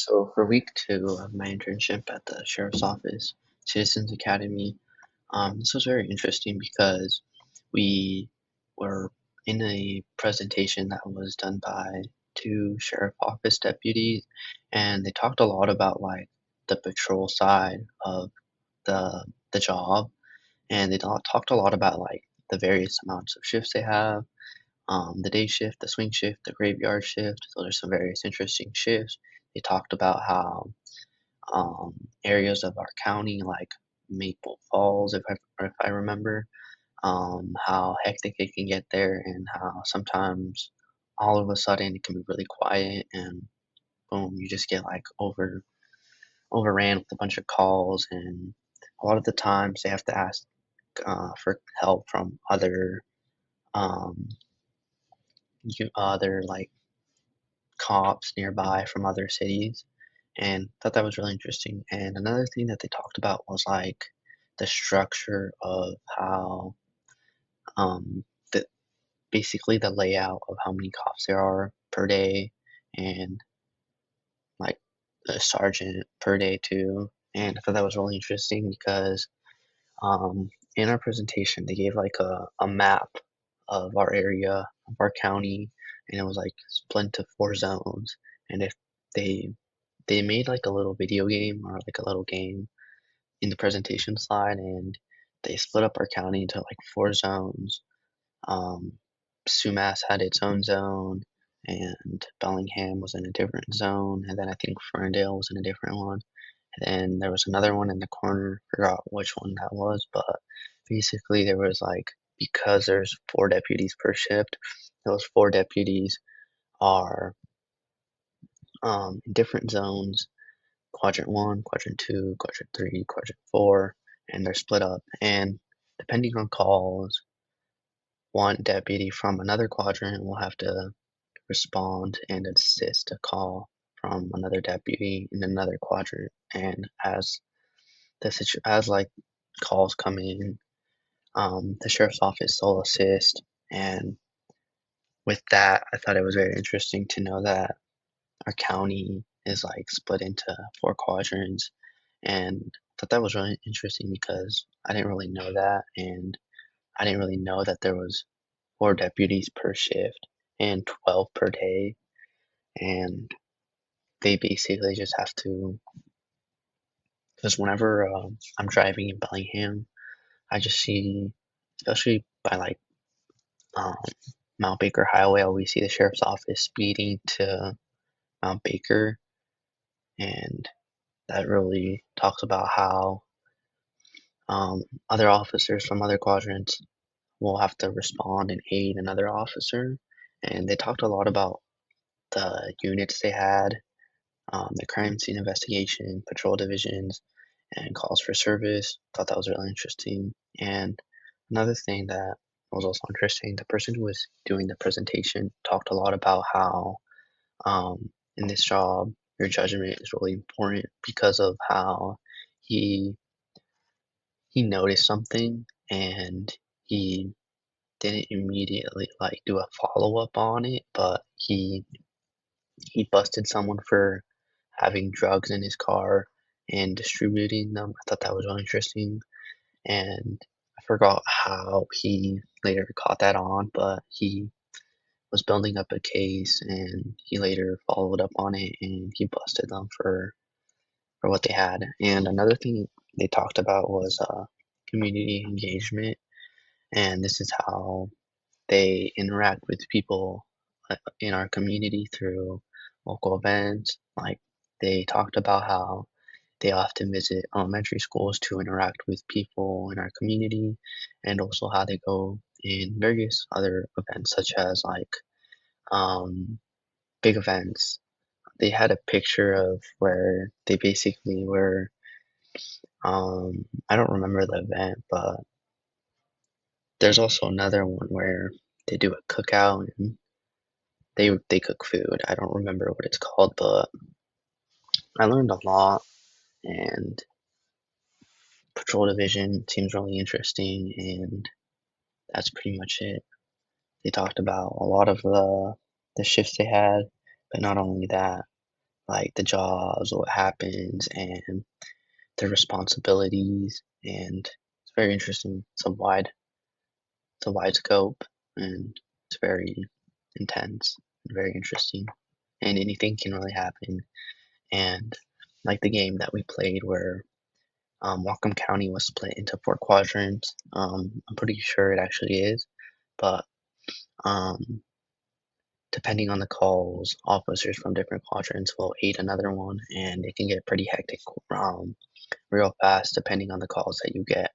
So for week two of my internship at the sheriff's office, Citizens Academy, this was very interesting because we were in a presentation that was done by two sheriff office deputies, and they talked a lot about like the patrol side of the job, and they talked a lot about like the various amounts of shifts they have, the day shift, the swing shift, the graveyard shift. So there's some various interesting shifts. They talked about how areas of our county, like Maple Falls, if I remember, how hectic it can get there, and how sometimes all of a sudden it can be really quiet, and boom, you just get like overran with a bunch of calls, and a lot of the times they have to ask for help from um, other like cops nearby from other cities, and thought that was really interesting. And another thing that they talked about was like the structure of how um the basically the layout of how many cops there are per day, and like a sergeant per day too. And I thought that was really interesting because in our presentation they gave like a map of our area, of our county, and it was like split into four zones. And if they they made like a little video game or like a little game in the presentation slide, and they split up our county into like four zones. Um, Sumas had its own zone, and Bellingham was in a different zone, and then I think Ferndale was in a different one. And then there was another one in the corner, forgot which one that was, but basically there was like, because there's four deputies per shift, those four deputies are in different zones: quadrant one, quadrant two, quadrant three, quadrant four, and they're split up. And depending on calls, one deputy from another quadrant will have to respond and assist a call from another deputy in another quadrant. And as like calls come in, the sheriff's office will assist. And with that, I thought it was very interesting to know that our county is like split into four quadrants, and I thought that was really interesting because I didn't really know that, and I didn't really know that there was four deputies per shift and 12 per day, and they basically just have to, because whenever I'm driving in Bellingham, I just see, especially by like um, Mount Baker Highway, I always see the sheriff's office speeding to Mount Baker, and that really talks about how other officers from other quadrants will have to respond and aid another officer. And they talked a lot about the units they had, the crime scene investigation, patrol divisions, and calls for service. Thought that was really interesting. And another thing that was also interesting, the person who was doing the presentation talked a lot about how in this job, your judgment is really important because of how he he noticed something, and he didn't immediately like do a follow up on it, but he busted someone for having drugs in his car and distributing them. I thought that was really interesting, and I forgot how he later caught that on, but he was building up a case, and he later followed up on it, and he busted them for what they had. And another thing they talked about was community engagement, and this is how they interact with people in our community through local events. Like, they talked about how they often visit elementary schools to interact with people in our community, and also how they go in various other events, such as like um, big events. They had a picture of where they basically were. I don't remember the event, but there's also another one where they do a cookout, and they cook food. I don't remember what it's called, but I learned a lot, and patrol division seems really interesting, and that's pretty much it. They talked about a lot of the shifts they had, but not only that, like the jobs, what happens, and the responsibilities, and it's very interesting. It's a wide scope, and it's very intense and very interesting, and anything can really happen. And like the game that we played where Whatcom County was split into 4 quadrants. I'm pretty sure it actually is, but um, depending on the calls, officers from different quadrants will aid another one, and it can get pretty hectic real fast depending on the calls that you get.